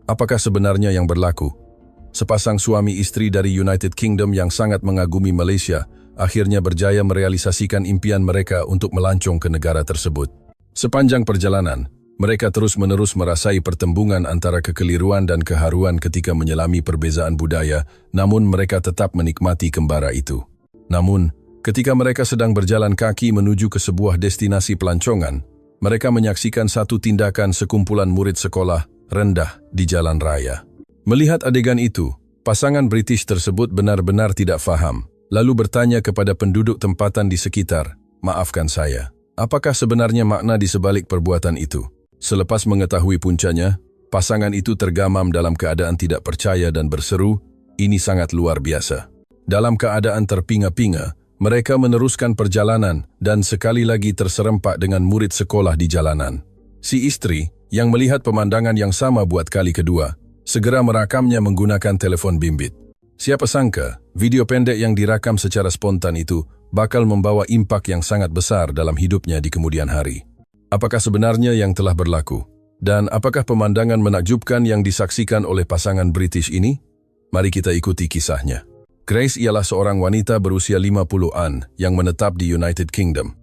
Apakah sebenarnya yang berlaku? Sepasang suami istri dari United Kingdom yang sangat mengagumi Malaysia akhirnya berjaya merealisasikan impian mereka untuk melancong ke negara tersebut. Sepanjang perjalanan, mereka terus-menerus merasai pertembungan antara kekeliruan dan keharuan ketika menyelami perbezaan budaya, namun mereka tetap menikmati kembara itu. Namun, ketika mereka sedang berjalan kaki menuju ke sebuah destinasi pelancongan, mereka menyaksikan satu tindakan sekumpulan murid sekolah rendah di jalan raya. Melihat adegan itu, pasangan British tersebut benar-benar tidak faham, lalu bertanya kepada penduduk tempatan di sekitar, "Maafkan saya, apakah sebenarnya makna di sebalik perbuatan itu?" Selepas mengetahui puncanya, pasangan itu tergamam dalam keadaan tidak percaya dan berseru, "Ini sangat luar biasa." Dalam keadaan terpinga-pinga, mereka meneruskan perjalanan dan sekali lagi terserempak dengan murid sekolah di jalanan. Si istri, yang melihat pemandangan yang sama buat kali kedua, segera merakamnya menggunakan telepon bimbit. Siapa sangka, video pendek yang direkam secara spontan itu bakal membawa impak yang sangat besar dalam hidupnya di kemudian hari. Apakah sebenarnya yang telah berlaku? Dan apakah pemandangan menakjubkan yang disaksikan oleh pasangan British ini? Mari kita ikuti kisahnya. Grace ialah seorang wanita berusia 50-an yang menetap di United Kingdom.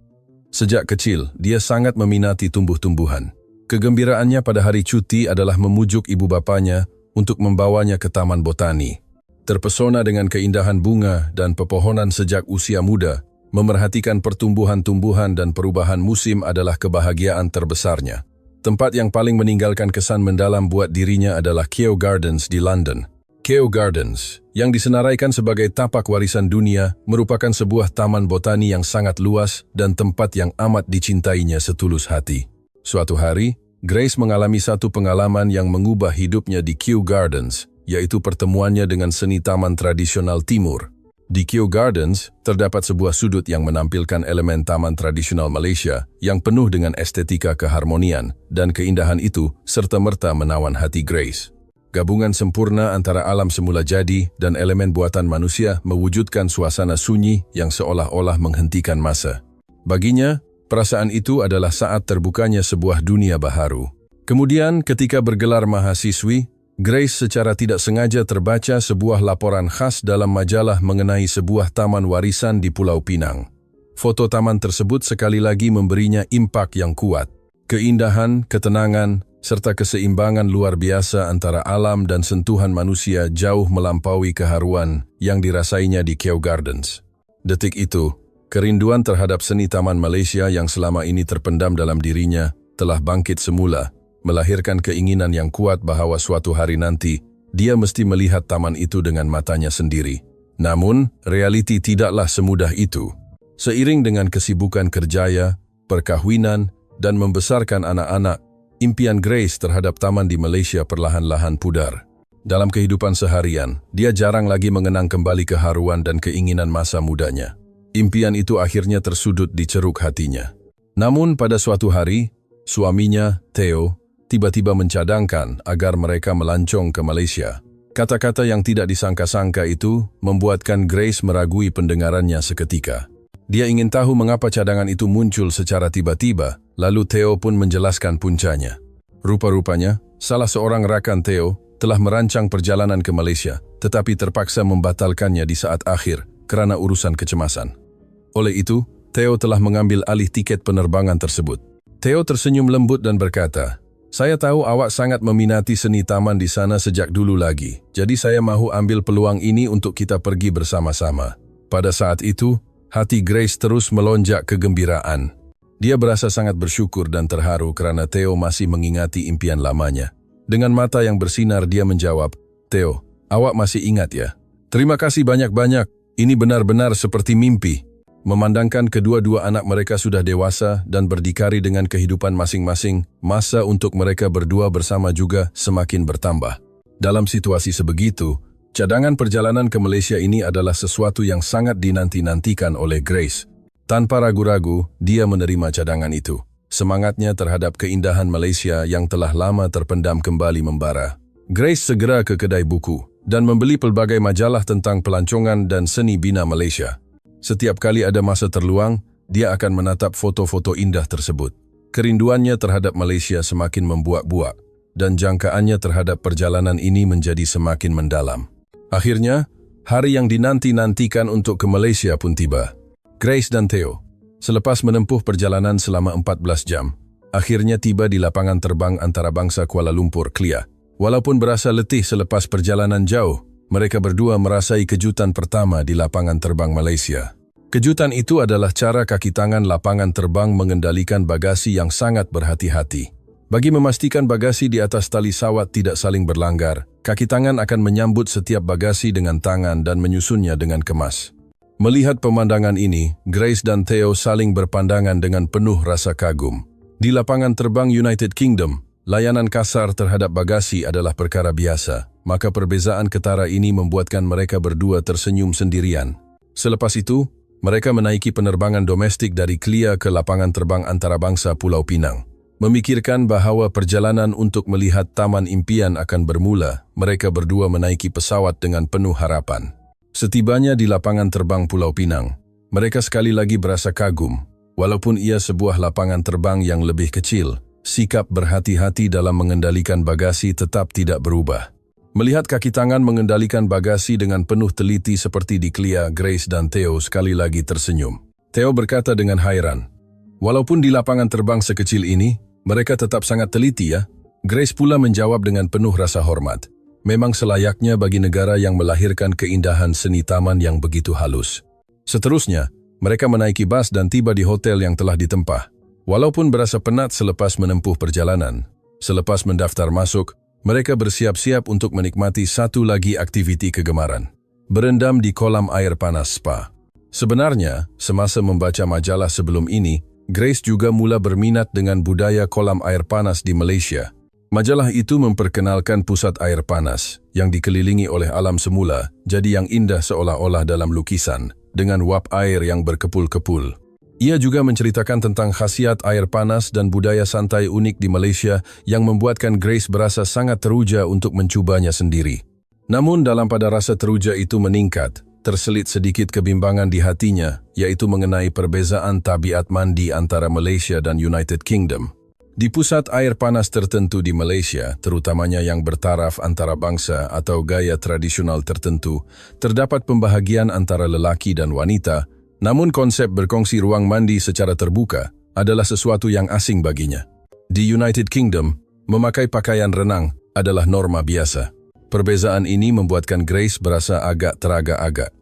Sejak kecil, dia sangat meminati tumbuh-tumbuhan. Kegembiraannya pada hari cuti adalah memujuk ibu bapanya untuk membawanya ke taman botani. Terpesona dengan keindahan bunga dan pepohonan sejak usia muda, memerhatikan pertumbuhan-tumbuhan dan perubahan musim adalah kebahagiaan terbesarnya. Tempat yang paling meninggalkan kesan mendalam buat dirinya adalah Kew Gardens di London. Kew Gardens, yang disenaraikan sebagai tapak warisan dunia, merupakan sebuah taman botani yang sangat luas dan tempat yang amat dicintainya setulus hati. Suatu hari, Grace mengalami satu pengalaman yang mengubah hidupnya di Kew Gardens, yaitu pertemuannya dengan seni taman tradisional Timur. Di Kew Gardens, terdapat sebuah sudut yang menampilkan elemen taman tradisional Malaysia yang penuh dengan estetika keharmonian, dan keindahan itu serta-merta menawan hati Grace. Gabungan sempurna antara alam semula jadi dan elemen buatan manusia mewujudkan suasana sunyi yang seolah-olah menghentikan masa. Baginya, perasaan itu adalah saat terbukanya sebuah dunia baharu. Kemudian, ketika bergelar mahasiswi, Grace secara tidak sengaja terbaca sebuah laporan khas dalam majalah mengenai sebuah taman warisan di Pulau Pinang. Foto taman tersebut sekali lagi memberinya impak yang kuat. Keindahan, ketenangan, serta keseimbangan luar biasa antara alam dan sentuhan manusia jauh melampaui keharuan yang dirasainya di Kew Gardens. Detik itu, kerinduan terhadap seni taman Malaysia yang selama ini terpendam dalam dirinya telah bangkit semula, melahirkan keinginan yang kuat bahwa suatu hari nanti, dia mesti melihat taman itu dengan matanya sendiri. Namun, realiti tidaklah semudah itu. Seiring dengan kesibukan kerjaya, perkahwinan, dan membesarkan anak-anak, impian Grace terhadap taman di Malaysia perlahan-lahan pudar. Dalam kehidupan seharian, dia jarang lagi mengenang kembali keharuan dan keinginan masa mudanya. Impian itu akhirnya tersudut di ceruk hatinya. Namun pada suatu hari, suaminya, Theo, tiba-tiba mencadangkan agar mereka melancong ke Malaysia. Kata-kata yang tidak disangka-sangka itu membuatkan Grace meragui pendengarannya seketika. Dia ingin tahu mengapa cadangan itu muncul secara tiba-tiba, lalu Theo pun menjelaskan puncanya. Rupa-rupanya, salah seorang rakan Theo telah merancang perjalanan ke Malaysia, tetapi terpaksa membatalkannya di saat akhir karena urusan kecemasan. Oleh itu, Theo telah mengambil alih tiket penerbangan tersebut. Theo tersenyum lembut dan berkata, "Saya tahu awak sangat meminati seni taman di sana sejak dulu lagi, jadi saya mahu ambil peluang ini untuk kita pergi bersama-sama." Pada saat itu, hati Grace terus melonjak kegembiraan. Dia berasa sangat bersyukur dan terharu kerana Theo masih mengingati impian lamanya. Dengan mata yang bersinar dia menjawab, "Theo, awak masih ingat ya? Terima kasih banyak-banyak, ini benar-benar seperti mimpi." Memandangkan kedua-dua anak mereka sudah dewasa dan berdikari dengan kehidupan masing-masing, masa untuk mereka berdua bersama juga semakin bertambah. Dalam situasi sebegitu, cadangan perjalanan ke Malaysia ini adalah sesuatu yang sangat dinanti-nantikan oleh Grace. Tanpa ragu-ragu, dia menerima cadangan itu. Semangatnya terhadap keindahan Malaysia yang telah lama terpendam kembali membara. Grace segera ke kedai buku dan membeli pelbagai majalah tentang pelancongan dan seni bina Malaysia. Setiap kali ada masa terluang, dia akan menatap foto-foto indah tersebut. Kerinduannya terhadap Malaysia semakin membuak-buak. dan jangkaannya terhadap perjalanan ini menjadi semakin mendalam. Akhirnya, hari yang dinanti-nantikan untuk ke Malaysia pun tiba. Grace dan Theo, selepas menempuh perjalanan selama 14 jam, akhirnya tiba di lapangan terbang antarabangsa Kuala Lumpur, Kelia. Walaupun berasa letih selepas perjalanan jauh, mereka berdua merasai kejutan pertama di lapangan terbang Malaysia. Kejutan itu adalah cara kaki tangan lapangan terbang mengendalikan bagasi yang sangat berhati-hati. Bagi memastikan bagasi di atas tali sawat tidak saling berlanggar, kaki tangan akan menyambut setiap bagasi dengan tangan dan menyusunnya dengan kemas. Melihat pemandangan ini, Grace dan Theo saling berpandangan dengan penuh rasa kagum. Di lapangan terbang United Kingdom, layanan kasar terhadap bagasi adalah perkara biasa, maka perbezaan ketara ini membuatkan mereka berdua tersenyum sendirian. Selepas itu, mereka menaiki penerbangan domestik dari Kelia ke lapangan terbang antarabangsa Pulau Pinang. Memikirkan bahawa perjalanan untuk melihat taman impian akan bermula, mereka berdua menaiki pesawat dengan penuh harapan. Setibanya di lapangan terbang Pulau Pinang, mereka sekali lagi berasa kagum. Walaupun ia sebuah lapangan terbang yang lebih kecil, sikap berhati-hati dalam mengendalikan bagasi tetap tidak berubah. Melihat kaki tangan mengendalikan bagasi dengan penuh teliti seperti di Kelia, Grace dan Theo sekali lagi tersenyum. Theo berkata dengan hairan, "Walaupun di lapangan terbang sekecil ini, mereka tetap sangat teliti ya?" Grace pula menjawab dengan penuh rasa hormat. Memang selayaknya bagi negara yang melahirkan keindahan seni taman yang begitu halus. Seterusnya, mereka menaiki bas dan tiba di hotel yang telah ditempah. Walaupun berasa penat selepas menempuh perjalanan, selepas mendaftar masuk, mereka bersiap-siap untuk menikmati satu lagi aktiviti kegemaran. Berendam di kolam air panas spa. Sebenarnya, semasa membaca majalah sebelum ini, Grace juga mula berminat dengan budaya kolam air panas di Malaysia. Majalah itu memperkenalkan pusat air panas, yang dikelilingi oleh alam semula, jadi yang indah seolah-olah dalam lukisan, dengan uap air yang berkepul-kepul. Ia juga menceritakan tentang khasiat air panas dan budaya santai unik di Malaysia yang membuatkan Grace berasa sangat teruja untuk mencubanya sendiri. Namun dalam pada rasa teruja itu meningkat, terselit sedikit kebimbangan di hatinya, yaitu mengenai perbezaan tabiat mandi antara Malaysia dan United Kingdom. Di pusat air panas tertentu di Malaysia, terutamanya yang bertaraf antara bangsa atau gaya tradisional tertentu, terdapat pembahagian antara lelaki dan wanita. Namun konsep berkongsi ruang mandi secara terbuka adalah sesuatu yang asing baginya. Di United Kingdom, memakai pakaian renang adalah norma biasa. Perbezaan ini membuatkan Grace berasa agak teragak-agak.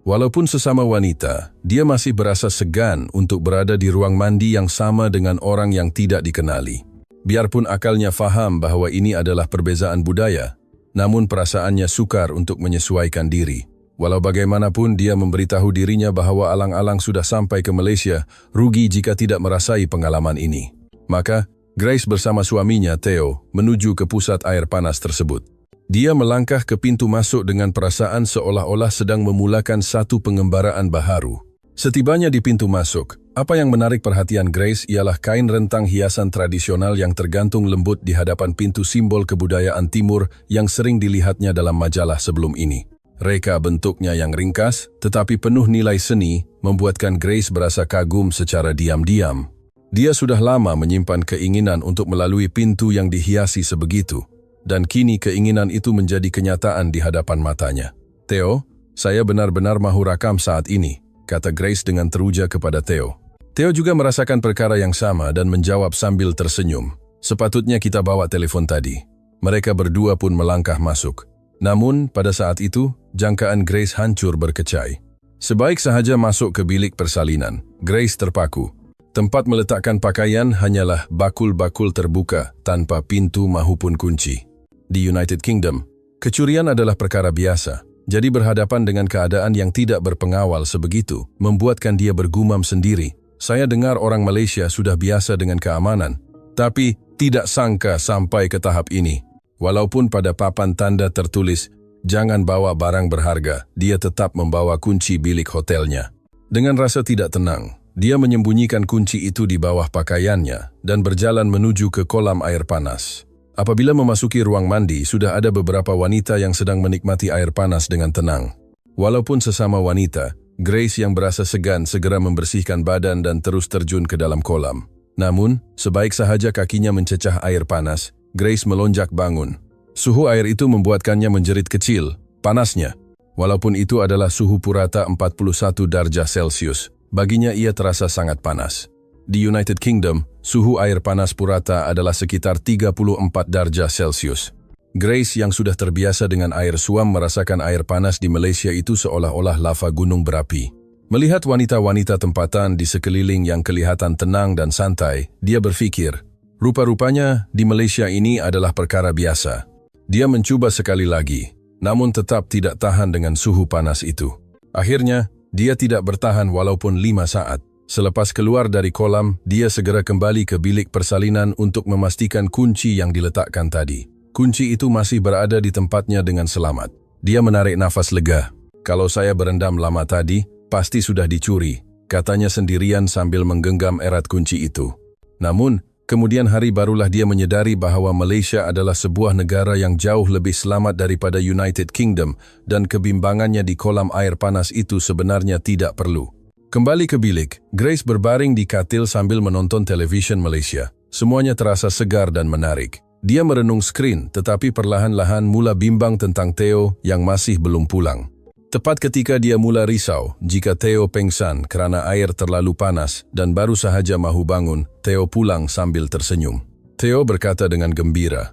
Walaupun sesama wanita, dia masih berasa segan untuk berada di ruang mandi yang sama dengan orang yang tidak dikenali. Biarpun akalnya faham bahwa ini adalah perbezaan budaya, namun perasaannya sukar untuk menyesuaikan diri. Walau bagaimanapun dia memberitahu dirinya bahwa alang-alang sudah sampai ke Malaysia, rugi jika tidak merasai pengalaman ini. Maka, Grace bersama suaminya, Theo, menuju ke pusat air panas tersebut. Dia melangkah ke pintu masuk dengan perasaan seolah-olah sedang memulakan satu pengembaraan baharu. Setibanya di pintu masuk, apa yang menarik perhatian Grace ialah kain rentang hiasan tradisional yang tergantung lembut di hadapan pintu simbol kebudayaan timur yang sering dilihatnya dalam majalah sebelum ini. Reka bentuknya yang ringkas, tetapi penuh nilai seni, membuatkan Grace berasa kagum secara diam-diam. Dia sudah lama menyimpan keinginan untuk melalui pintu yang dihiasi sebegitu, dan kini keinginan itu menjadi kenyataan di hadapan matanya. "Theo, saya benar-benar mahu rakam saat ini," kata Grace dengan teruja kepada Theo. Theo juga merasakan perkara yang sama dan menjawab sambil tersenyum. "Sepatutnya kita bawa telepon tadi." Mereka berdua pun melangkah masuk. Namun, pada saat itu, jangkaan Grace hancur berkecai. Sebaik sahaja masuk ke bilik persalinan, Grace terpaku. Tempat meletakkan pakaian hanyalah bakul-bakul terbuka tanpa pintu mahupun kunci. Di United Kingdom, kecurian adalah perkara biasa, jadi berhadapan dengan keadaan yang tidak berpengawal sebegitu, membuatkan dia bergumam sendiri. "Saya dengar orang Malaysia sudah biasa dengan keamanan, tapi tidak sangka sampai ke tahap ini." Walaupun pada papan tanda tertulis, "Jangan bawa barang berharga," dia tetap membawa kunci bilik hotelnya. Dengan rasa tidak tenang, dia menyembunyikan kunci itu di bawah pakaiannya dan berjalan menuju ke kolam air panas. Apabila memasuki ruang mandi, sudah ada beberapa wanita yang sedang menikmati air panas dengan tenang. Walaupun sesama wanita, Grace yang berasa segan segera membersihkan badan dan terus terjun ke dalam kolam. Namun, sebaik sahaja kakinya mencecah air panas, Grace melonjak bangun. Suhu air itu membuatkannya menjerit kecil, panasnya. Walaupun itu adalah suhu purata 41 darjah Celcius, baginya ia terasa sangat panas. Di United Kingdom, suhu air panas purata adalah sekitar 34 darjah Celcius. Grace yang sudah terbiasa dengan air suam merasakan air panas di Malaysia itu seolah-olah lava gunung berapi. Melihat wanita-wanita tempatan di sekeliling yang kelihatan tenang dan santai, dia berpikir, rupa-rupanya di Malaysia ini adalah perkara biasa. Dia mencoba sekali lagi, namun tetap tidak tahan dengan suhu panas itu. Akhirnya, dia tidak bertahan walaupun 5 saat. Selepas keluar dari kolam, dia segera kembali ke bilik persalinan untuk memastikan kunci yang diletakkan tadi. Kunci itu masih berada di tempatnya dengan selamat. Dia menarik nafas lega. Kalau saya berendam lama tadi, pasti sudah dicuri, katanya sendirian sambil menggenggam erat kunci itu. Namun, kemudian hari barulah dia menyadari bahwa Malaysia adalah sebuah negara yang jauh lebih selamat daripada United Kingdom dan kebimbangannya di kolam air panas itu sebenarnya tidak perlu. Kembali ke bilik, Grace berbaring di katil sambil menonton televisyen Malaysia. Semuanya terasa segar dan menarik. Dia merenung skrin, tetapi perlahan-lahan mula bimbang tentang Theo yang masih belum pulang. Tepat ketika dia mula risau jika Theo pengsan kerana air terlalu panas dan baru sahaja mahu bangun, Theo pulang sambil tersenyum. Theo berkata dengan gembira,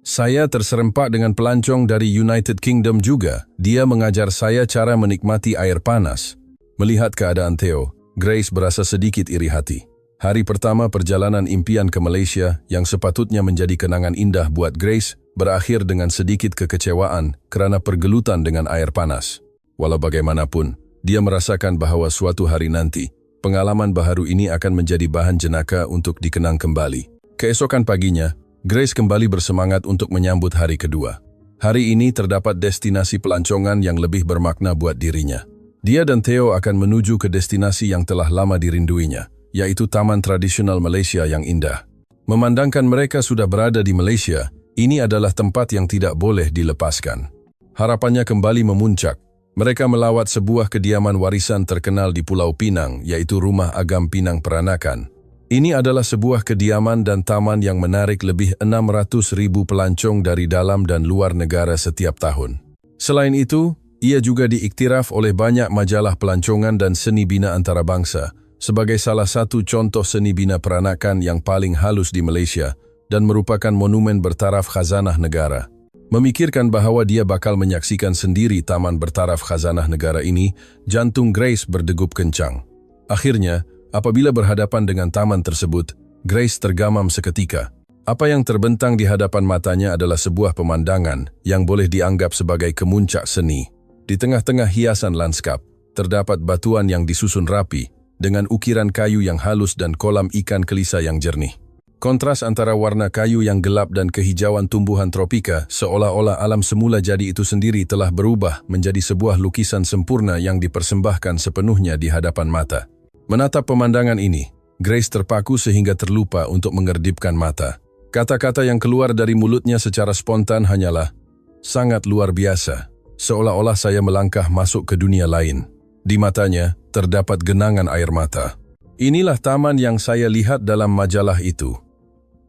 "Saya terserempak dengan pelancong dari United Kingdom juga. Dia mengajar saya cara menikmati air panas." Melihat keadaan Theo, Grace berasa sedikit iri hati. Hari pertama perjalanan impian ke Malaysia yang sepatutnya menjadi kenangan indah buat Grace berakhir dengan sedikit kekecewaan kerana pergelutan dengan air panas. Walau bagaimanapun, dia merasakan bahwa suatu hari nanti, pengalaman baharu ini akan menjadi bahan jenaka untuk dikenang kembali. Keesokan paginya, Grace kembali bersemangat untuk menyambut hari kedua. Hari ini terdapat destinasi pelancongan yang lebih bermakna buat dirinya. Dia dan Theo akan menuju ke destinasi yang telah lama dirinduinya, yaitu Taman Tradisional Malaysia yang indah. Memandangkan mereka sudah berada di Malaysia, ini adalah tempat yang tidak boleh dilepaskan. Harapannya kembali memuncak. Mereka melawat sebuah kediaman warisan terkenal di Pulau Pinang, yaitu Rumah Agam Pinang Peranakan. Ini adalah sebuah kediaman dan taman yang menarik lebih 600,000 pelancong dari dalam dan luar negara setiap tahun. Selain itu, ia juga diiktiraf oleh banyak majalah pelancongan dan seni bina antarabangsa sebagai salah satu contoh seni bina peranakan yang paling halus di Malaysia dan merupakan monumen bertaraf khazanah negara. Memikirkan bahawa dia bakal menyaksikan sendiri taman bertaraf khazanah negara ini, jantung Grace berdegup kencang. Akhirnya, apabila berhadapan dengan taman tersebut, Grace tergamam seketika. Apa yang terbentang di hadapan matanya adalah sebuah pemandangan yang boleh dianggap sebagai kemuncak seni. Di tengah-tengah hiasan lanskap, terdapat batuan yang disusun rapi dengan ukiran kayu yang halus dan kolam ikan kelisa yang jernih. Kontras antara warna kayu yang gelap dan kehijauan tumbuhan tropika seolah-olah alam semula jadi itu sendiri telah berubah menjadi sebuah lukisan sempurna yang dipersembahkan sepenuhnya di hadapan mata. Menatap pemandangan ini, Grace terpaku sehingga terlupa untuk mengerdipkan mata. Kata-kata yang keluar dari mulutnya secara spontan hanyalah, "Sangat luar biasa. Seolah-olah saya melangkah masuk ke dunia lain." Di matanya terdapat genangan air mata. "Inilah taman yang saya lihat dalam majalah itu.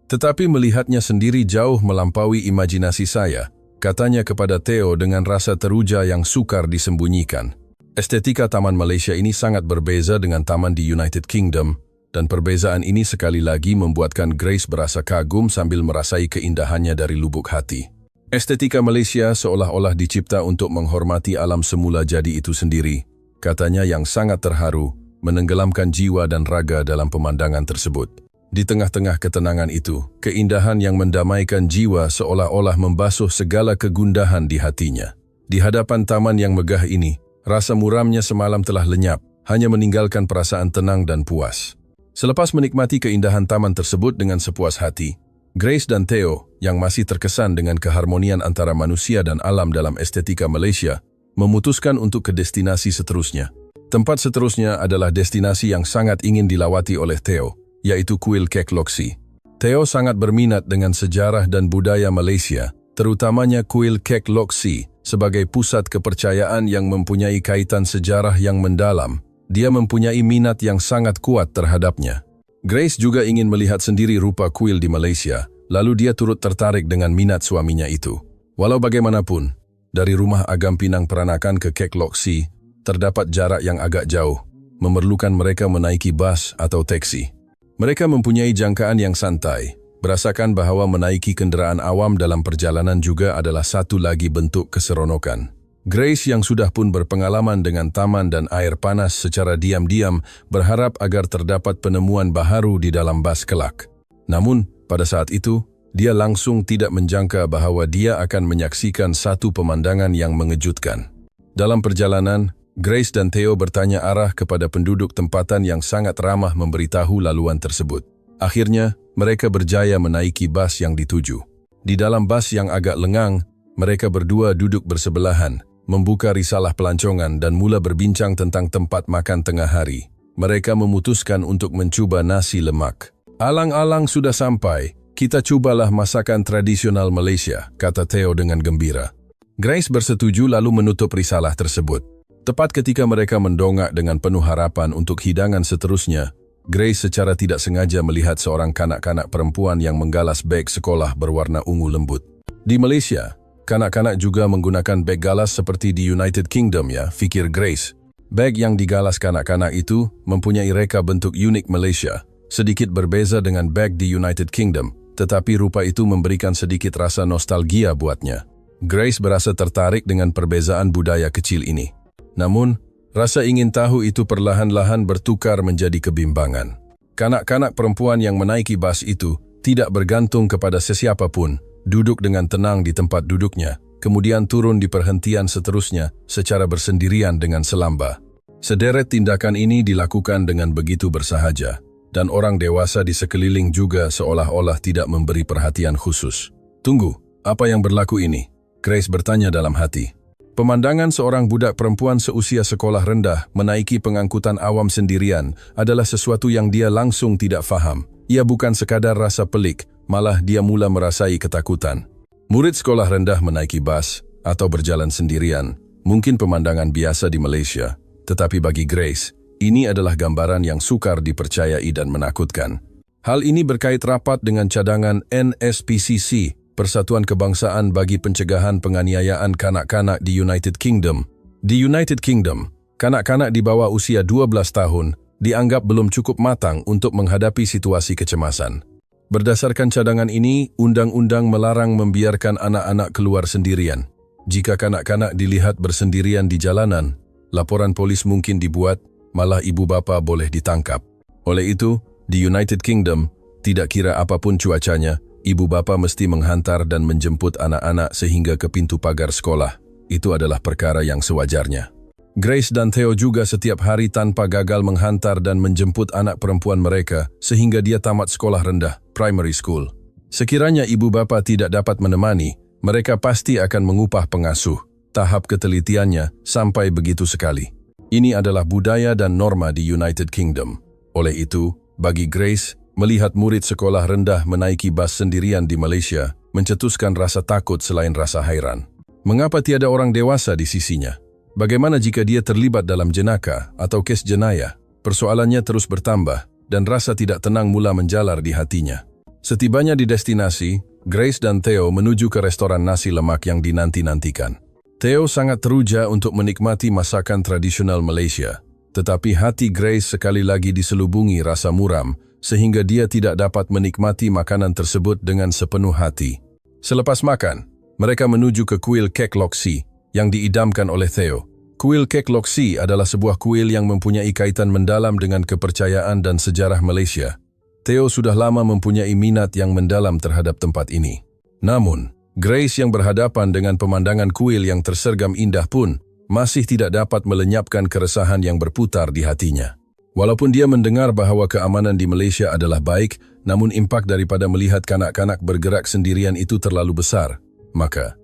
Tetapi melihatnya sendiri jauh melampaui imajinasi saya," katanya kepada Theo dengan rasa teruja yang sukar disembunyikan. Estetika Taman Malaysia ini sangat berbeza dengan taman di United Kingdom, dan perbezaan ini sekali lagi membuatkan Grace berasa kagum sambil merasai keindahannya dari lubuk hati. Estetika Malaysia seolah-olah dicipta untuk menghormati alam semula jadi itu sendiri, katanya yang sangat terharu, menenggelamkan jiwa dan raga dalam pemandangan tersebut. Di tengah-tengah ketenangan itu, keindahan yang mendamaikan jiwa seolah-olah membasuh segala kegundahan di hatinya. Di hadapan taman yang megah ini, rasa muramnya semalam telah lenyap, hanya meninggalkan perasaan tenang dan puas. Selepas menikmati keindahan taman tersebut dengan sepuas hati, Grace dan Theo, yang masih terkesan dengan keharmonian antara manusia dan alam dalam estetika Malaysia, memutuskan untuk ke destinasi seterusnya. Tempat seterusnya adalah destinasi yang sangat ingin dilawati oleh Theo, yaitu Kuil Kek Loksi. Theo sangat berminat dengan sejarah dan budaya Malaysia, terutamanya Kuil Kek Loksi sebagai pusat kepercayaan yang mempunyai kaitan sejarah yang mendalam. Dia mempunyai minat yang sangat kuat terhadapnya. Grace juga ingin melihat sendiri rupa kuil di Malaysia, lalu dia turut tertarik dengan minat suaminya itu. Walau bagaimanapun, dari rumah Agam Pinang Peranakan ke Kek Lok Si, terdapat jarak yang agak jauh, memerlukan mereka menaiki bus atau taksi. Mereka mempunyai jangkaan yang santai, berasakan bahwa menaiki kendaraan awam dalam perjalanan juga adalah satu lagi bentuk keseronokan. Grace yang sudah pun berpengalaman dengan taman dan air panas secara diam-diam berharap agar terdapat penemuan baharu di dalam bus kelak. Namun, pada saat itu, dia langsung tidak menjangka bahwa dia akan menyaksikan satu pemandangan yang mengejutkan. Dalam perjalanan, Grace dan Theo bertanya arah kepada penduduk tempatan yang sangat ramah memberitahu laluan tersebut. Akhirnya, mereka berjaya menaiki bus yang dituju. Di dalam bus yang agak lengang, mereka berdua duduk bersebelahan, membuka risalah pelancongan dan mula berbincang tentang tempat makan tengah hari. Mereka memutuskan untuk mencoba nasi lemak. "Alang-alang sudah sampai. Kita cobalah masakan tradisional Malaysia," kata Theo dengan gembira. Grace bersetuju lalu menutup risalah tersebut. Tepat ketika mereka mendongak dengan penuh harapan untuk hidangan seterusnya, Grace secara tidak sengaja melihat seorang kanak-kanak perempuan yang menggalas beg sekolah berwarna ungu lembut. Di Malaysia, kanak-kanak juga menggunakan beg galas seperti di United Kingdom ya, fikir Grace. Beg yang digalas kanak-kanak itu mempunyai reka bentuk unik Malaysia, sedikit berbeza dengan beg di United Kingdom. Tetapi rupa itu memberikan sedikit rasa nostalgia buatnya. Grace berasa tertarik dengan perbezaan budaya kecil ini. Namun, rasa ingin tahu itu perlahan-lahan bertukar menjadi kebimbangan. Kanak-kanak perempuan yang menaiki bus itu tidak bergantung kepada sesiapa pun, duduk dengan tenang di tempat duduknya, kemudian turun di perhentian seterusnya secara bersendirian dengan selamba. Sederet tindakan ini dilakukan dengan begitu bersahaja, dan orang dewasa di sekeliling juga seolah-olah tidak memberi perhatian khusus. "Tunggu, apa yang berlaku ini?" Grace bertanya dalam hati. Pemandangan seorang budak perempuan seusia sekolah rendah menaiki pengangkutan awam sendirian adalah sesuatu yang dia langsung tidak faham. Ia bukan sekadar rasa pelik, malah dia mula merasai ketakutan. Murid sekolah rendah menaiki bus atau berjalan sendirian, mungkin pemandangan biasa di Malaysia, tetapi bagi Grace, ini adalah gambaran yang sukar dipercayai dan menakutkan. Hal ini berkait rapat dengan cadangan NSPCC, Persatuan Kebangsaan bagi Pencegahan Penganiayaan Kanak-kanak di United Kingdom. Di United Kingdom, kanak-kanak di bawah usia 12 tahun dianggap belum cukup matang untuk menghadapi situasi kecemasan. Berdasarkan cadangan ini, undang-undang melarang membiarkan anak-anak keluar sendirian. Jika kanak-kanak dilihat bersendirian di jalanan, laporan polis mungkin dibuat, malah ibu bapa boleh ditangkap. Oleh itu, di United Kingdom, tidak kira apapun cuacanya, ibu bapa mesti menghantar dan menjemput anak-anak sehingga ke pintu pagar sekolah. Itu adalah perkara yang sewajarnya. Grace dan Theo juga setiap hari tanpa gagal menghantar dan menjemput anak perempuan mereka sehingga dia tamat sekolah rendah, primary school. Sekiranya ibu bapa tidak dapat menemani, mereka pasti akan mengupah pengasuh. Tahap ketelitiannya sampai begitu sekali. Ini adalah budaya dan norma di United Kingdom. Oleh itu, bagi Grace, melihat murid sekolah rendah menaiki bus sendirian di Malaysia mencetuskan rasa takut selain rasa hairan. Mengapa tiada orang dewasa di sisinya? Bagaimana jika dia terlibat dalam jenaka atau kes jenayah? Persoalannya terus bertambah dan rasa tidak tenang mula menjalar di hatinya. Setibanya di destinasi, Grace dan Theo menuju ke restoran nasi lemak yang dinanti-nantikan. Theo sangat teruja untuk menikmati masakan tradisional Malaysia, tetapi hati Grace sekali lagi diselubungi rasa muram sehingga dia tidak dapat menikmati makanan tersebut dengan sepenuh hati. Selepas makan, mereka menuju ke kuil Kek Lok Si yang diidamkan oleh Theo. Kuil Kek Lok Si adalah sebuah kuil yang mempunyai kaitan mendalam dengan kepercayaan dan sejarah Malaysia. Theo sudah lama mempunyai minat yang mendalam terhadap tempat ini. Namun, Grace yang berhadapan dengan pemandangan kuil yang tersergam indah pun masih tidak dapat melenyapkan keresahan yang berputar di hatinya. Walaupun dia mendengar bahwa keamanan di Malaysia adalah baik, namun impak daripada melihat kanak-kanak bergerak sendirian itu terlalu besar. Maka,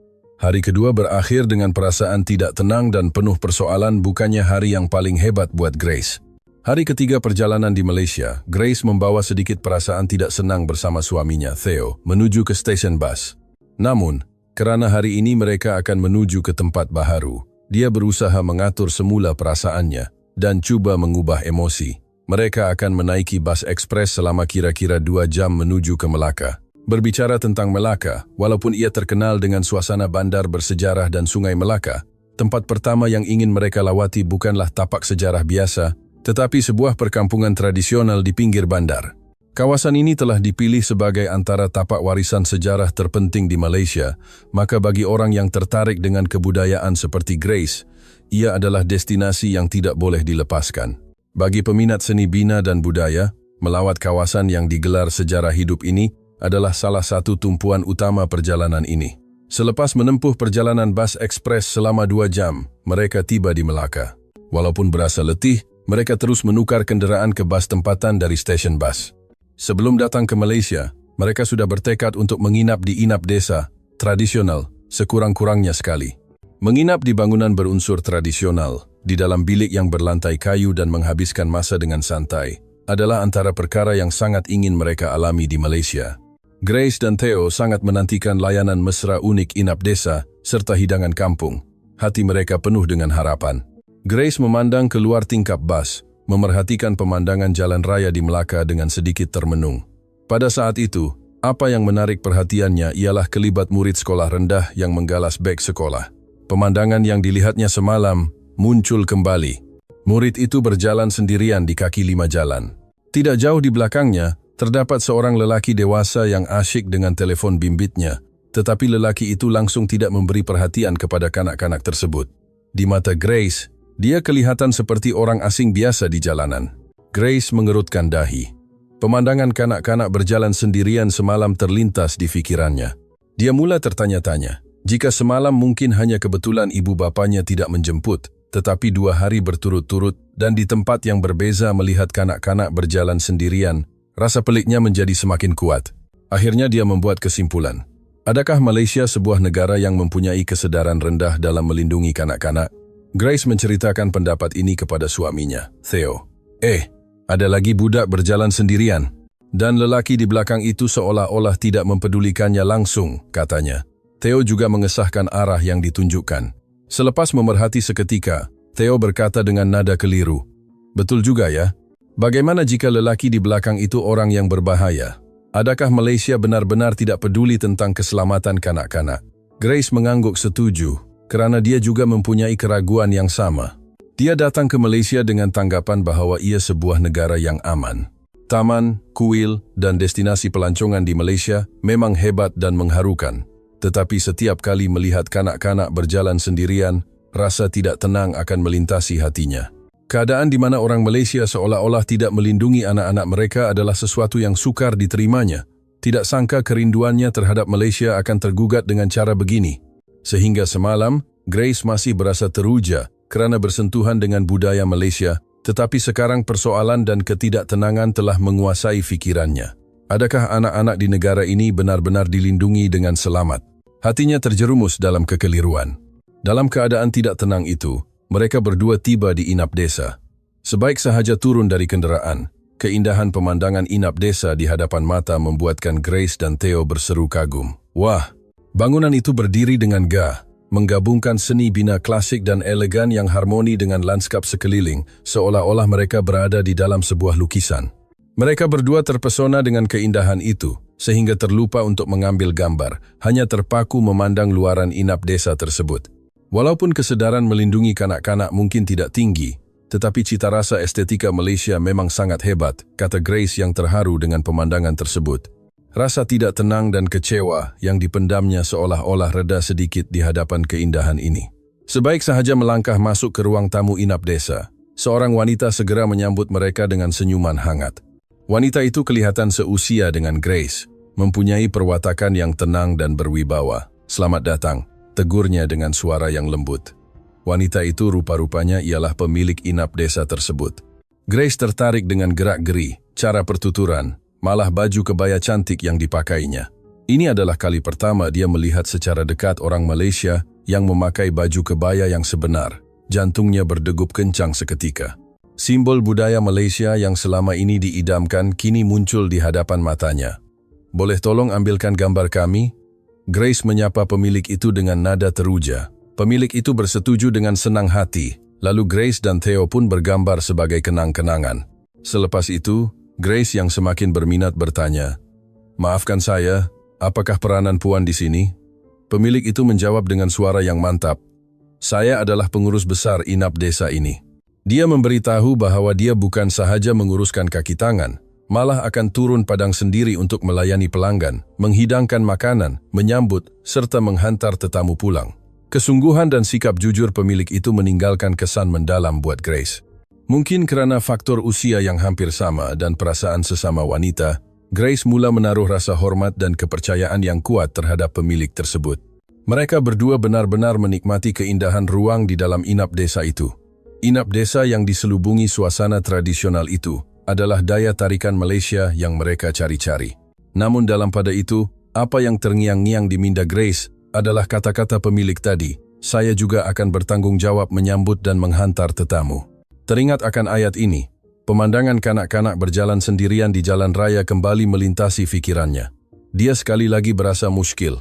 hari kedua berakhir dengan perasaan tidak tenang dan penuh persoalan, bukannya hari yang paling hebat buat Grace. Hari ketiga perjalanan di Malaysia, Grace membawa sedikit perasaan tidak senang bersama suaminya, Theo, menuju ke stesen bus. Namun, kerana hari ini mereka akan menuju ke tempat baharu, dia berusaha mengatur semula perasaannya dan cuba mengubah emosi. Mereka akan menaiki bus ekspres selama kira-kira 2 jam menuju ke Melaka. Berbicara tentang Melaka, walaupun ia terkenal dengan suasana bandar bersejarah dan sungai Melaka, tempat pertama yang ingin mereka lawati bukanlah tapak sejarah biasa, tetapi sebuah perkampungan tradisional di pinggir bandar. Kawasan ini telah dipilih sebagai antara tapak warisan sejarah terpenting di Malaysia, maka bagi orang yang tertarik dengan kebudayaan seperti Grace, ia adalah destinasi yang tidak boleh dilepaskan. Bagi peminat seni bina dan budaya, melawat kawasan yang digelar sejarah hidup ini adalah salah satu tumpuan utama perjalanan ini. Selepas menempuh perjalanan bas ekspres selama 2 jam, mereka tiba di Melaka. Walaupun berasa letih, mereka terus menukar kenderaan ke bas tempatan dari stesen bas. Sebelum datang ke Malaysia, mereka sudah bertekad untuk menginap di inap desa, tradisional, sekurang-kurangnya sekali. Menginap di bangunan berunsur tradisional, di dalam bilik yang berlantai kayu dan menghabiskan masa dengan santai, adalah antara perkara yang sangat ingin mereka alami di Malaysia. Grace dan Theo sangat menantikan layanan mesra unik inap desa serta hidangan kampung. Hati mereka penuh dengan harapan. Grace memandang keluar tingkap bas, memerhatikan pemandangan jalan raya di Melaka dengan sedikit termenung. Pada saat itu, apa yang menarik perhatiannya ialah kelibat murid sekolah rendah yang menggalas beg sekolah. Pemandangan yang dilihatnya semalam muncul kembali. Murid itu berjalan sendirian di kaki 5 jalan. Tidak jauh di belakangnya, terdapat seorang lelaki dewasa yang asyik dengan telepon bimbitnya, tetapi lelaki itu langsung tidak memberi perhatian kepada kanak-kanak tersebut. Di mata Grace, dia kelihatan seperti orang asing biasa di jalanan. Grace mengerutkan dahi. Pemandangan kanak-kanak berjalan sendirian semalam terlintas di pikirannya. Dia mula tertanya-tanya, jika semalam mungkin hanya kebetulan ibu bapanya tidak menjemput, tetapi 2 hari berturut-turut dan di tempat yang berbeza melihat kanak-kanak berjalan sendirian, rasa peliknya menjadi semakin kuat. Akhirnya dia membuat kesimpulan. Adakah Malaysia sebuah negara yang mempunyai kesedaran rendah dalam melindungi kanak-kanak? Grace menceritakan pendapat ini kepada suaminya, Theo. Ada lagi budak berjalan sendirian. Dan lelaki di belakang itu seolah-olah tidak mempedulikannya langsung, katanya. Theo juga mengesahkan arah yang ditunjukkan. Selepas memerhati seketika, Theo berkata dengan nada keliru. Betul juga ya. Bagaimana jika lelaki di belakang itu orang yang berbahaya? Adakah Malaysia benar-benar tidak peduli tentang keselamatan kanak-kanak? Grace mengangguk setuju, kerana dia juga mempunyai keraguan yang sama. Dia datang ke Malaysia dengan tanggapan bahwa ia sebuah negara yang aman. Taman, kuil, dan destinasi pelancongan di Malaysia memang hebat dan mengharukan. Tetapi setiap kali melihat kanak-kanak berjalan sendirian, rasa tidak tenang akan melintasi hatinya. Keadaan di mana orang Malaysia seolah-olah tidak melindungi anak-anak mereka adalah sesuatu yang sukar diterimanya. Tidak sangka kerinduannya terhadap Malaysia akan tergugat dengan cara begini. Sehingga semalam, Grace masih berasa teruja kerana bersentuhan dengan budaya Malaysia, tetapi sekarang persoalan dan ketidaktenangan telah menguasai fikirannya. Adakah anak-anak di negara ini benar-benar dilindungi dengan selamat? Hatinya terjerumus dalam kekeliruan. Dalam keadaan tidak tenang itu, mereka berdua tiba di inap desa. Sebaik sahaja turun dari kenderaan, keindahan pemandangan inap desa di hadapan mata membuatkan Grace dan Theo berseru kagum. Wah, bangunan itu berdiri dengan gagah, menggabungkan seni bina klasik dan elegan yang harmoni dengan lanskap sekeliling, seolah-olah mereka berada di dalam sebuah lukisan. Mereka berdua terpesona dengan keindahan itu, sehingga terlupa untuk mengambil gambar, hanya terpaku memandang luaran inap desa tersebut. Walaupun kesedaran melindungi kanak-kanak mungkin tidak tinggi, tetapi cita rasa estetika Malaysia memang sangat hebat, kata Grace yang terharu dengan pemandangan tersebut. Rasa tidak tenang dan kecewa yang dipendamnya seolah-olah reda sedikit di hadapan keindahan ini. Sebaik sahaja melangkah masuk ke ruang tamu inap desa, seorang wanita segera menyambut mereka dengan senyuman hangat. Wanita itu kelihatan seusia dengan Grace, mempunyai perwatakan yang tenang dan berwibawa. Selamat datang, tegurnya dengan suara yang lembut. Wanita itu rupa-rupanya ialah pemilik inap desa tersebut. Grace tertarik dengan gerak-geri, cara pertuturan, malah baju kebaya cantik yang dipakainya. Ini adalah kali pertama dia melihat secara dekat orang Malaysia yang memakai baju kebaya yang sebenar. Jantungnya berdegup kencang seketika. Simbol budaya Malaysia yang selama ini diidamkan kini muncul di hadapan matanya. Boleh tolong ambilkan gambar kami? Grace menyapa pemilik itu dengan nada teruja. Pemilik itu bersetuju dengan senang hati, lalu Grace dan Theo pun bergambar sebagai kenang-kenangan. Selepas itu, Grace yang semakin berminat bertanya, Maafkan saya, apakah peranan Puan di sini? Pemilik itu menjawab dengan suara yang mantap. Saya adalah pengurus besar inap desa ini. Dia memberitahu bahwa dia bukan sahaja menguruskan kaki tangan, malah akan turun padang sendiri untuk melayani pelanggan, menghidangkan makanan, menyambut, serta menghantar tetamu pulang. Kesungguhan dan sikap jujur pemilik itu meninggalkan kesan mendalam buat Grace. Mungkin karena faktor usia yang hampir sama dan perasaan sesama wanita, Grace mula menaruh rasa hormat dan kepercayaan yang kuat terhadap pemilik tersebut. Mereka berdua benar-benar menikmati keindahan ruang di dalam inap desa itu. Inap desa yang diselubungi suasana tradisional itu adalah daya tarikan Malaysia yang mereka cari-cari. Namun dalam pada itu, apa yang terngiang-ngiang di minda Grace adalah kata-kata pemilik tadi, saya juga akan bertanggung jawab menyambut dan menghantar tetamu. Teringat akan ayat ini, pemandangan kanak-kanak berjalan sendirian di jalan raya kembali melintasi fikirannya. Dia sekali lagi berasa muskil.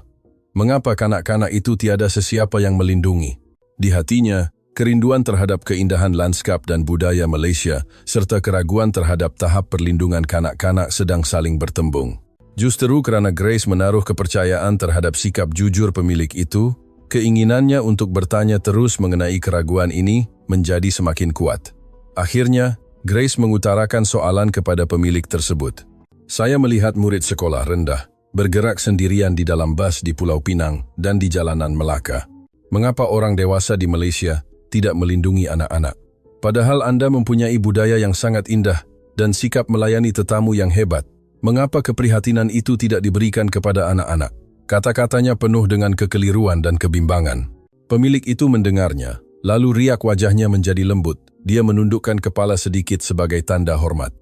Mengapa kanak-kanak itu tiada sesiapa yang melindungi? Di hatinya, kerinduan terhadap keindahan lanskap dan budaya Malaysia, serta keraguan terhadap tahap perlindungan kanak-kanak sedang saling bertembung. Justru kerana Grace menaruh kepercayaan terhadap sikap jujur pemilik itu, keinginannya untuk bertanya terus mengenai keraguan ini menjadi semakin kuat. Akhirnya, Grace mengutarakan soalan kepada pemilik tersebut. Saya melihat murid sekolah rendah bergerak sendirian di dalam bas di Pulau Pinang dan di jalanan Melaka. Mengapa orang dewasa di Malaysia tidak melindungi anak-anak? Padahal Anda mempunyai budaya yang sangat indah dan sikap melayani tetamu yang hebat. Mengapa keprihatinan itu tidak diberikan kepada anak-anak? Kata-katanya penuh dengan kekeliruan dan kebimbangan. Pemilik itu mendengarnya, lalu riak wajahnya menjadi lembut. Dia menundukkan kepala sedikit sebagai tanda hormat.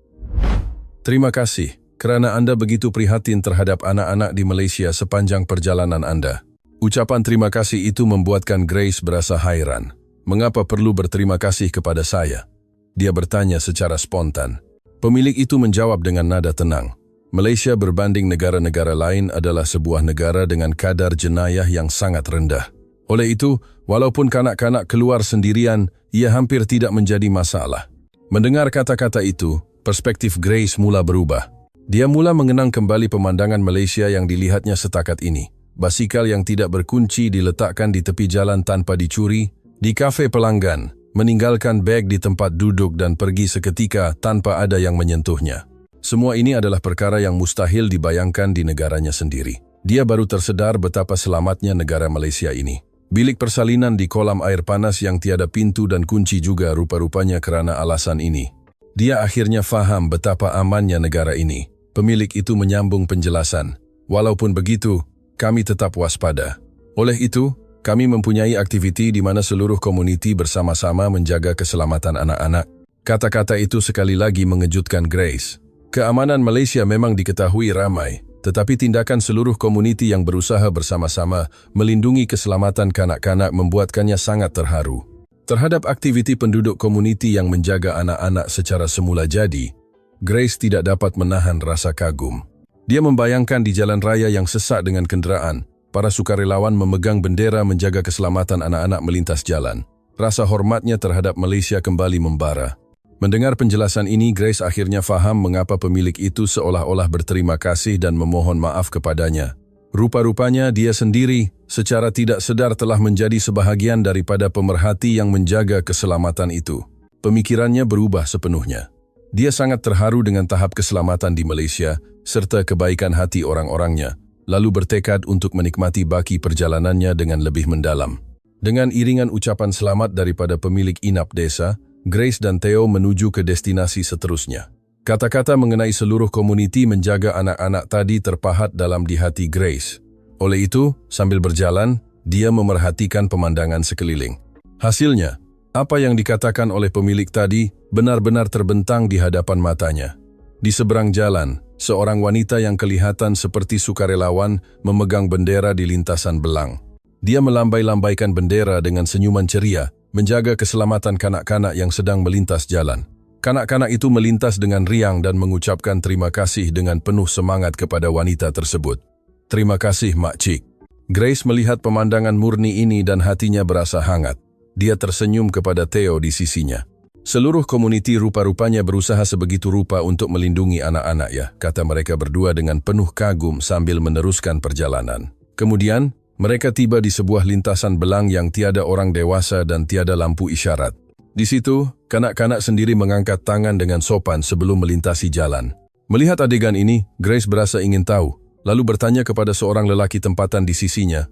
Terima kasih kerana Anda begitu prihatin terhadap anak-anak di Malaysia sepanjang perjalanan Anda. Ucapan terima kasih itu membuatkan Grace berasa hairan. Mengapa perlu berterima kasih kepada saya? Dia bertanya secara spontan. Pemilik itu menjawab dengan nada tenang. Malaysia berbanding negara-negara lain adalah sebuah negara dengan kadar jenayah yang sangat rendah. Oleh itu, walaupun kanak-kanak keluar sendirian, ia hampir tidak menjadi masalah. Mendengar kata-kata itu, perspektif Grace mula berubah. Dia mula mengenang kembali pemandangan Malaysia yang dilihatnya setakat ini. Basikal yang tidak berkunci diletakkan di tepi jalan tanpa dicuri, di kafe pelanggan, meninggalkan beg di tempat duduk dan pergi seketika tanpa ada yang menyentuhnya. Semua ini adalah perkara yang mustahil dibayangkan di negaranya sendiri. Dia baru tersedar betapa selamatnya negara Malaysia ini. Bilik persalinan di kolam air panas yang tiada pintu dan kunci juga rupa-rupanya kerana alasan ini. Dia akhirnya faham betapa amannya negara ini. Pemilik itu menyambung penjelasan. Walaupun begitu, kami tetap waspada. Oleh itu, kami mempunyai aktiviti di mana seluruh komuniti bersama-sama menjaga keselamatan anak-anak. Kata-kata itu sekali lagi mengejutkan Grace. Keamanan Malaysia memang diketahui ramai, tetapi tindakan seluruh komuniti yang berusaha bersama-sama melindungi keselamatan kanak-kanak membuatkannya sangat terharu. Terhadap aktiviti penduduk komuniti yang menjaga anak-anak secara semula jadi, Grace tidak dapat menahan rasa kagum. Dia membayangkan di jalan raya yang sesak dengan kenderaan, para sukarelawan memegang bendera menjaga keselamatan anak-anak melintas jalan. Rasa hormatnya terhadap Malaysia kembali membara. Mendengar penjelasan ini, Grace akhirnya faham mengapa pemilik itu seolah-olah berterima kasih dan memohon maaf kepadanya. Rupa-rupanya dia sendiri secara tidak sedar telah menjadi sebahagian daripada pemerhati yang menjaga keselamatan itu. Pemikirannya berubah sepenuhnya. Dia sangat terharu dengan tahap keselamatan di Malaysia serta kebaikan hati orang-orangnya, lalu bertekad untuk menikmati baki perjalanannya dengan lebih mendalam. Dengan iringan ucapan selamat daripada pemilik inap desa, Grace dan Theo menuju ke destinasi seterusnya. Kata-kata mengenai seluruh komuniti menjaga anak-anak tadi terpahat dalam di hati Grace. Oleh itu, sambil berjalan, dia memerhatikan pemandangan sekeliling. Hasilnya, apa yang dikatakan oleh pemilik tadi benar-benar terbentang di hadapan matanya. Di seberang jalan, seorang wanita yang kelihatan seperti sukarelawan memegang bendera di lintasan belang. Dia melambai-lambaikan bendera dengan senyuman ceria, menjaga keselamatan kanak-kanak yang sedang melintas jalan. Kanak-kanak itu melintas dengan riang dan mengucapkan terima kasih dengan penuh semangat kepada wanita tersebut. Terima kasih, Makcik. Grace melihat pemandangan murni ini dan hatinya berasa hangat. Dia tersenyum kepada Theo di sisinya. Seluruh komuniti rupa-rupanya berusaha sebegitu rupa untuk melindungi anak-anak ya, kata mereka berdua dengan penuh kagum sambil meneruskan perjalanan. Kemudian, mereka tiba di sebuah lintasan belang yang tiada orang dewasa dan tiada lampu isyarat. Di situ, kanak-kanak sendiri mengangkat tangan dengan sopan sebelum melintasi jalan. Melihat adegan ini, Grace berasa ingin tahu, lalu bertanya kepada seorang lelaki tempatan di sisinya,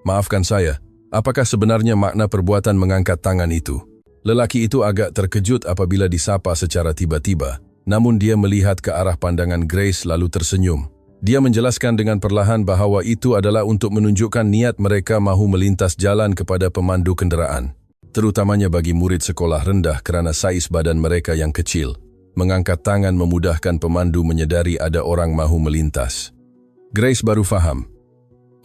"Maafkan saya, apakah sebenarnya makna perbuatan mengangkat tangan itu?" Lelaki itu agak terkejut apabila disapa secara tiba-tiba, namun dia melihat ke arah pandangan Grace lalu tersenyum. Dia menjelaskan dengan perlahan bahwa itu adalah untuk menunjukkan niat mereka mahu melintas jalan kepada pemandu kenderaan, terutamanya bagi murid sekolah rendah karena saiz badan mereka yang kecil. Mengangkat tangan memudahkan pemandu menyadari ada orang mahu melintas. Grace baru faham.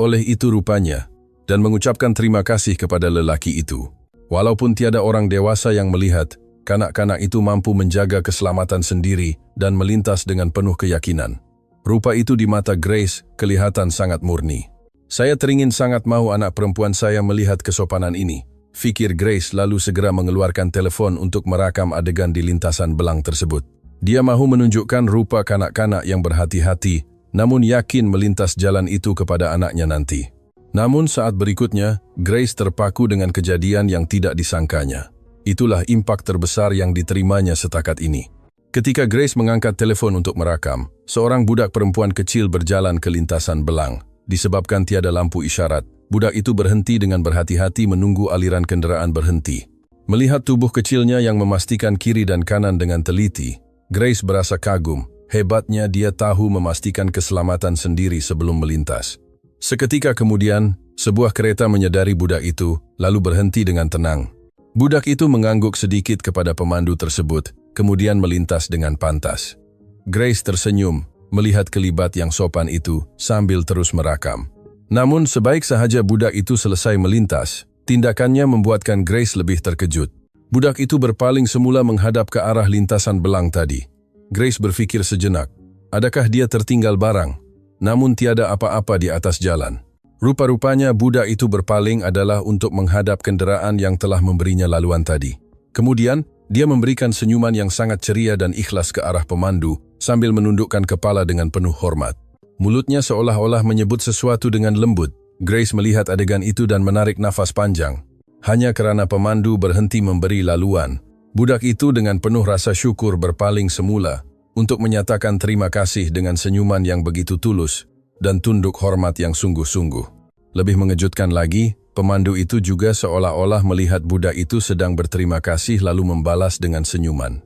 Oleh itu rupanya, dan mengucapkan terima kasih kepada lelaki itu. Walaupun tiada orang dewasa yang melihat, kanak-kanak itu mampu menjaga keselamatan sendiri dan melintas dengan penuh keyakinan. Rupa itu di mata Grace kelihatan sangat murni. "Saya teringin sangat mahu anak perempuan saya melihat kesopanan ini," fikir Grace lalu segera mengeluarkan telepon untuk merakam adegan di lintasan belang tersebut. Dia mahu menunjukkan rupa kanak-kanak yang berhati-hati, namun yakin melintas jalan itu kepada anaknya nanti. Namun saat berikutnya, Grace terpaku dengan kejadian yang tidak disangkanya. Itulah impak terbesar yang diterimanya setakat ini. Ketika Grace mengangkat telepon untuk merakam, seorang budak perempuan kecil berjalan ke lintasan belang. Disebabkan tiada lampu isyarat, budak itu berhenti dengan berhati-hati menunggu aliran kenderaan berhenti. Melihat tubuh kecilnya yang memastikan kiri dan kanan dengan teliti, Grace berasa kagum. Hebatnya dia tahu memastikan keselamatan sendiri sebelum melintas. Seketika kemudian, sebuah kereta menyadari budak itu, lalu berhenti dengan tenang. Budak itu mengangguk sedikit kepada pemandu tersebut, kemudian melintas dengan pantas. Grace tersenyum, melihat kelibat yang sopan itu, sambil terus merakam. Namun sebaik sahaja budak itu selesai melintas, tindakannya membuatkan Grace lebih terkejut. Budak itu berpaling semula menghadap ke arah lintasan belang tadi. Grace berpikir sejenak, adakah dia tertinggal barang? Namun tiada apa-apa di atas jalan. Rupa-rupanya budak itu berpaling adalah untuk menghadap kenderaan yang telah memberinya laluan tadi. Kemudian, dia memberikan senyuman yang sangat ceria dan ikhlas ke arah pemandu sambil menundukkan kepala dengan penuh hormat. Mulutnya seolah-olah menyebut sesuatu dengan lembut. Grace melihat adegan itu dan menarik nafas panjang. Hanya kerana pemandu berhenti memberi laluan, budak itu dengan penuh rasa syukur berpaling semula untuk menyatakan terima kasih dengan senyuman yang begitu tulus dan tunduk hormat yang sungguh-sungguh. Lebih mengejutkan lagi, pemandu itu juga seolah-olah melihat budak itu sedang berterima kasih lalu membalas dengan senyuman.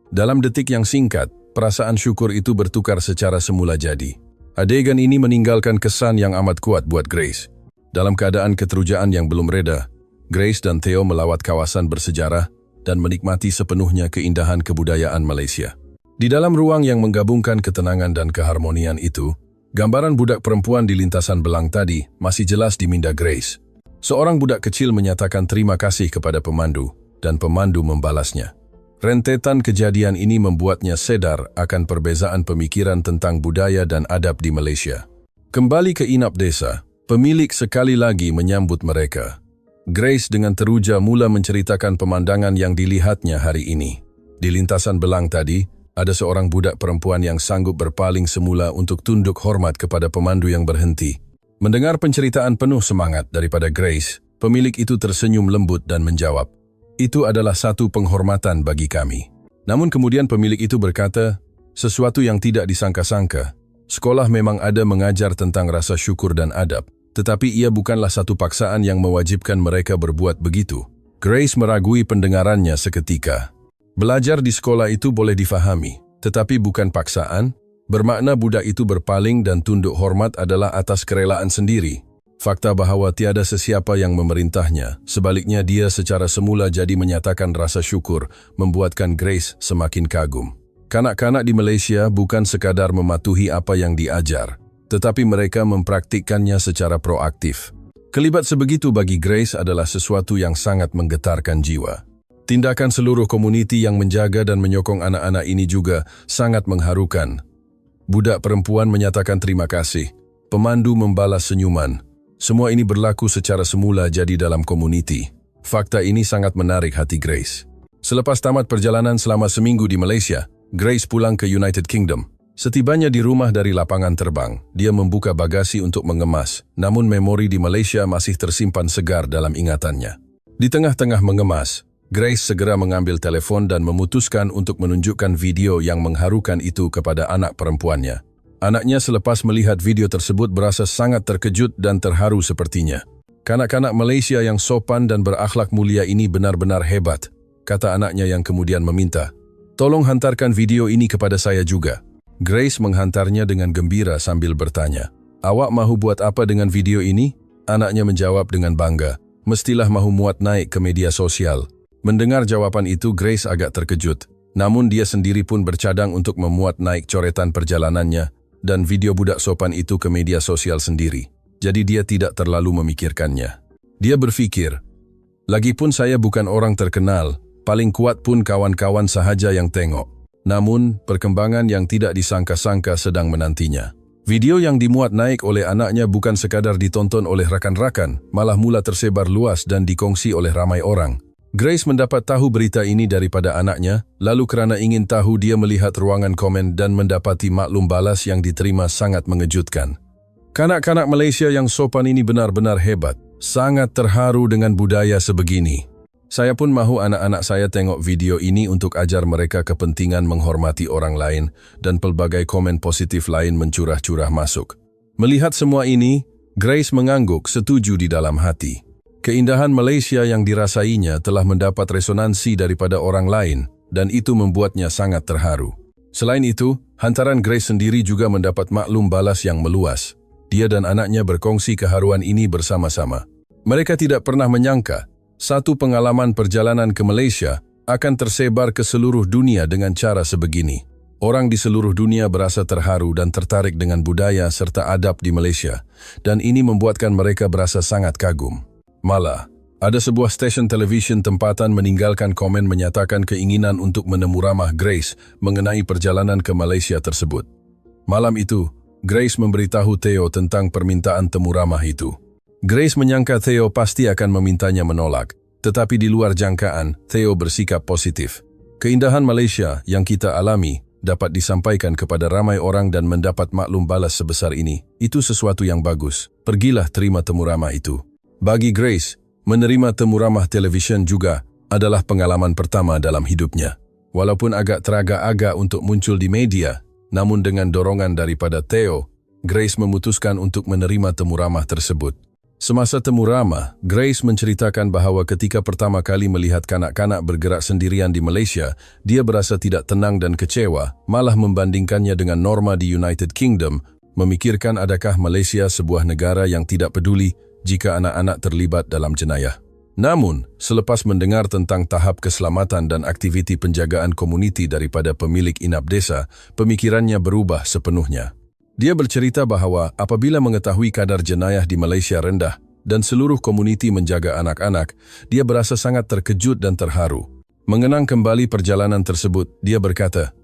Dalam detik yang singkat, perasaan syukur itu bertukar secara semula jadi. Adegan ini meninggalkan kesan yang amat kuat buat Grace. Dalam keadaan keterujaan yang belum reda, Grace dan Theo melawat kawasan bersejarah dan menikmati sepenuhnya keindahan kebudayaan Malaysia. Di dalam ruang yang menggabungkan ketenangan dan keharmonian itu, gambaran budak perempuan di lintasan belang tadi masih jelas di minda Grace. Seorang budak kecil menyatakan terima kasih kepada pemandu, dan pemandu membalasnya. Rentetan kejadian ini membuatnya sadar akan perbezaan pemikiran tentang budaya dan adab di Malaysia. Kembali ke inap desa, pemilik sekali lagi menyambut mereka. Grace dengan teruja mula menceritakan pemandangan yang dilihatnya hari ini. Di lintasan belang tadi, ada seorang budak perempuan yang sanggup berpaling semula untuk tunduk hormat kepada pemandu yang berhenti. Mendengar penceritaan penuh semangat daripada Grace, pemilik itu tersenyum lembut dan menjawab, "Itu adalah satu penghormatan bagi kami." Namun kemudian pemilik itu berkata, sesuatu yang tidak disangka-sangka. Sekolah memang ada mengajar tentang rasa syukur dan adab, tetapi ia bukanlah satu paksaan yang mewajibkan mereka berbuat begitu. Grace meragui pendengarannya seketika. Belajar di sekolah itu boleh difahami, tetapi bukan paksaan. Bermakna budak itu berpaling dan tunduk hormat adalah atas kerelaan sendiri. Fakta bahawa tiada sesiapa yang memerintahnya, sebaliknya dia secara semula jadi menyatakan rasa syukur, membuatkan Grace semakin kagum. Kanak-kanak di Malaysia bukan sekadar mematuhi apa yang diajar, tetapi mereka mempraktikkannya secara proaktif. Kelibat sebegitu bagi Grace adalah sesuatu yang sangat menggetarkan jiwa. Tindakan seluruh komuniti yang menjaga dan menyokong anak-anak ini juga sangat mengharukan. Budak perempuan menyatakan terima kasih. Pemandu membalas senyuman. Semua ini berlaku secara semula jadi dalam komuniti. Fakta ini sangat menarik hati Grace. Selepas tamat perjalanan selama seminggu di Malaysia, Grace pulang ke United Kingdom. Setibanya di rumah dari lapangan terbang, dia membuka bagasi untuk mengemas, namun memori di Malaysia masih tersimpan segar dalam ingatannya. Di tengah-tengah mengemas, Grace segera mengambil telepon dan memutuskan untuk menunjukkan video yang mengharukan itu kepada anak perempuannya. Anaknya selepas melihat video tersebut berasa sangat terkejut dan terharu sepertinya. Kanak-kanak Malaysia yang sopan dan berakhlak mulia ini benar-benar hebat, kata anaknya yang kemudian meminta, "Tolong hantarkan video ini kepada saya juga." Grace menghantarnya dengan gembira sambil bertanya, "Awak mahu buat apa dengan video ini?" Anaknya menjawab dengan bangga, "Mestilah mahu muat naik ke media sosial." Mendengar jawaban itu, Grace agak terkejut. Namun dia sendiri pun bercadang untuk memuat naik coretan perjalanannya dan video budak sopan itu ke media sosial sendiri. Jadi dia tidak terlalu memikirkannya. Dia berpikir, "Lagipun saya bukan orang terkenal, paling kuat pun kawan-kawan sahaja yang tengok." Namun, perkembangan yang tidak disangka-sangka sedang menantinya. Video yang dimuat naik oleh anaknya bukan sekadar ditonton oleh rakan-rakan, malah mula tersebar luas dan dikongsi oleh ramai orang. Grace mendapat tahu berita ini daripada anaknya, lalu kerana ingin tahu dia melihat ruangan komen dan mendapati maklum balas yang diterima sangat mengejutkan. Kanak-kanak Malaysia yang sopan ini benar-benar hebat, sangat terharu dengan budaya sebegini. Saya pun mahu anak-anak saya tengok video ini untuk ajar mereka kepentingan menghormati orang lain dan pelbagai komen positif lain mencurah-curah masuk. Melihat semua ini, Grace mengangguk setuju di dalam hati. Keindahan Malaysia yang dirasainya telah mendapat resonansi daripada orang lain dan itu membuatnya sangat terharu. Selain itu, hantaran Grace sendiri juga mendapat maklum balas yang meluas. Dia dan anaknya berkongsi keharuan ini bersama-sama. Mereka tidak pernah menyangka satu pengalaman perjalanan ke Malaysia akan tersebar ke seluruh dunia dengan cara sebegini. Orang di seluruh dunia berasa terharu dan tertarik dengan budaya serta adab di Malaysia, dan ini membuatkan mereka berasa sangat kagum. Malah, ada sebuah stesen televisyen tempatan meninggalkan komen menyatakan keinginan untuk menemu ramah Grace mengenai perjalanan ke Malaysia tersebut. Malam itu, Grace memberitahu Theo tentang permintaan temu ramah itu. Grace menyangka Theo pasti akan memintanya menolak, tetapi di luar jangkaan, Theo bersikap positif. Keindahan Malaysia yang kita alami dapat disampaikan kepada ramai orang dan mendapat maklum balas sebesar ini. Itu sesuatu yang bagus. Pergilah terima temu ramah itu. Bagi Grace, menerima temu ramah televisyen juga adalah pengalaman pertama dalam hidupnya. Walaupun agak teragak-agak untuk muncul di media, namun dengan dorongan daripada Theo, Grace memutuskan untuk menerima temu ramah tersebut. Semasa temu ramah, Grace menceritakan bahawa ketika pertama kali melihat kanak-kanak bergerak sendirian di Malaysia, dia berasa tidak tenang dan kecewa, malah membandingkannya dengan norma di United Kingdom, memikirkan adakah Malaysia sebuah negara yang tidak peduli jika anak-anak terlibat dalam jenayah. Namun, selepas mendengar tentang tahap keselamatan dan aktiviti penjagaan komuniti daripada pemilik inap desa, pemikirannya berubah sepenuhnya. Dia bercerita bahawa apabila mengetahui kadar jenayah di Malaysia rendah dan seluruh komuniti menjaga anak-anak, dia berasa sangat terkejut dan terharu. Mengenang kembali perjalanan tersebut, dia berkata,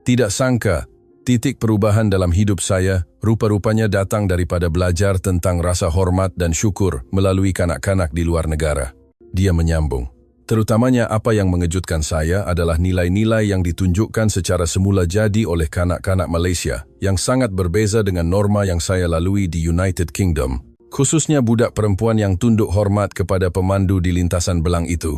"Tidak sangka, titik perubahan dalam hidup saya rupa-rupanya datang daripada belajar tentang rasa hormat dan syukur melalui kanak-kanak di luar negara." Dia menyambung, "Terutamanya apa yang mengejutkan saya adalah nilai-nilai yang ditunjukkan secara semula jadi oleh kanak-kanak Malaysia yang sangat berbeza dengan norma yang saya lalui di United Kingdom, khususnya budak perempuan yang tunduk hormat kepada pemandu di lintasan belang itu.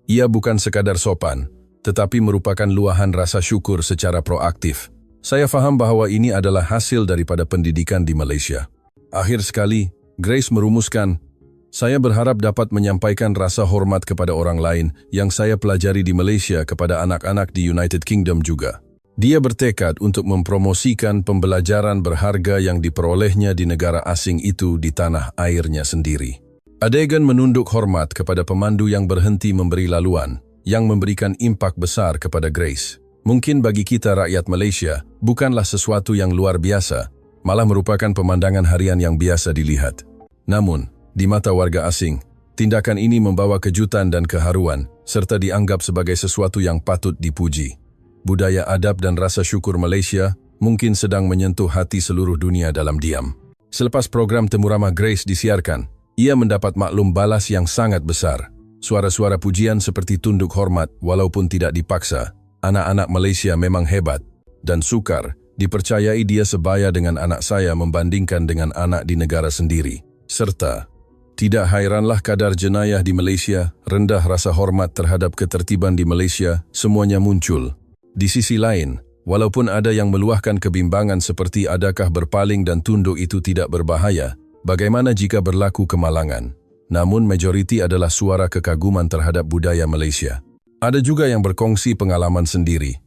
Ia bukan sekadar sopan, tetapi merupakan luahan rasa syukur secara proaktif. Saya faham bahawa ini adalah hasil daripada pendidikan di Malaysia." Akhir sekali, Grace merumuskan, "Saya berharap dapat menyampaikan rasa hormat kepada orang lain yang saya pelajari di Malaysia kepada anak-anak di United Kingdom juga." Dia bertekad untuk mempromosikan pembelajaran berharga yang diperolehnya di negara asing itu di tanah airnya sendiri. Adegan menunduk hormat kepada pemandu yang berhenti memberi laluan, yang memberikan impak besar kepada Grace. Mungkin bagi kita rakyat Malaysia, bukanlah sesuatu yang luar biasa, malah merupakan pemandangan harian yang biasa dilihat. Namun, di mata warga asing, tindakan ini membawa kejutan dan keharuan, serta dianggap sebagai sesuatu yang patut dipuji. Budaya adab dan rasa syukur Malaysia mungkin sedang menyentuh hati seluruh dunia dalam diam. Selepas program Temu Ramah Grace disiarkan, ia mendapat maklum balas yang sangat besar. Suara-suara pujian seperti tunduk hormat walaupun tidak dipaksa. Anak-anak Malaysia memang hebat dan sukar. Dipercayai dia sebaya dengan anak saya membandingkan dengan anak di negara sendiri. Serta, tidak hairanlah kadar jenayah di Malaysia, rendah rasa hormat terhadap ketertiban di Malaysia, semuanya muncul. Di sisi lain, walaupun ada yang meluahkan kebimbangan seperti adakah berpaling dan tunduk itu tidak berbahaya, bagaimana jika berlaku kemalangan? Namun majoriti adalah suara kekaguman terhadap budaya Malaysia. Ada juga yang berkongsi pengalaman sendiri.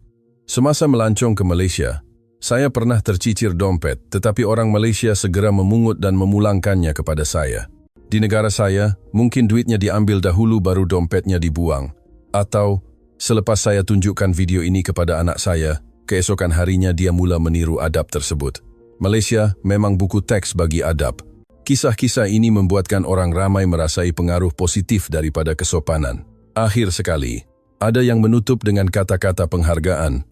Semasa melancong ke Malaysia, saya pernah tercicir dompet, tetapi orang Malaysia segera memungut dan memulangkannya kepada saya. Di negara saya, mungkin duitnya diambil dahulu baru dompetnya dibuang. Atau, selepas saya tunjukkan video ini kepada anak saya, keesokan harinya dia mula meniru adab tersebut. Malaysia memang buku teks bagi adab. Kisah-kisah ini membuatkan orang ramai merasai pengaruh positif daripada kesopanan. Akhir sekali, ada yang menutup dengan kata-kata penghargaan.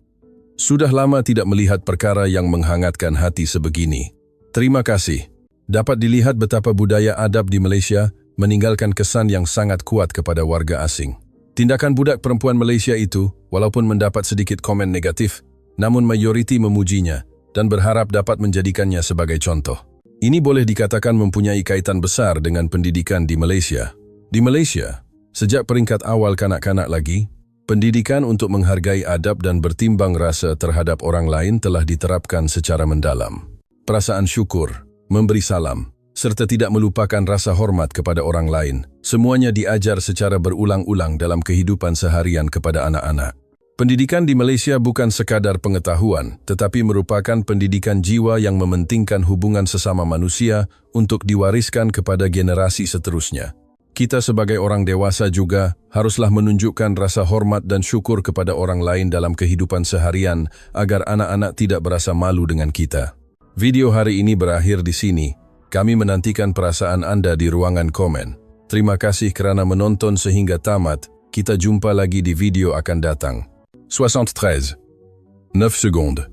Sudah lama tidak melihat perkara yang menghangatkan hati sebegini. Terima kasih. Dapat dilihat betapa budaya adab di Malaysia meninggalkan kesan yang sangat kuat kepada warga asing. Tindakan budak perempuan Malaysia itu, walaupun mendapat sedikit komen negatif, namun mayoriti memujinya dan berharap dapat menjadikannya sebagai contoh. Ini boleh dikatakan mempunyai kaitan besar dengan pendidikan di Malaysia. Di Malaysia, sejak peringkat awal kanak-kanak lagi, pendidikan untuk menghargai adab dan bertimbang rasa terhadap orang lain telah diterapkan secara mendalam. Perasaan syukur, memberi salam, serta tidak melupakan rasa hormat kepada orang lain, semuanya diajar secara berulang-ulang dalam kehidupan seharian kepada anak-anak. Pendidikan di Malaysia bukan sekadar pengetahuan, tetapi merupakan pendidikan jiwa yang mementingkan hubungan sesama manusia untuk diwariskan kepada generasi seterusnya. Kita sebagai orang dewasa juga haruslah menunjukkan rasa hormat dan syukur kepada orang lain dalam kehidupan seharian agar anak-anak tidak berasa malu dengan kita. Video hari ini berakhir di sini. Kami menantikan perasaan Anda di ruangan komen. Terima kasih kerana menonton sehingga tamat. Kita jumpa lagi di video akan datang. 73. 9 secondes.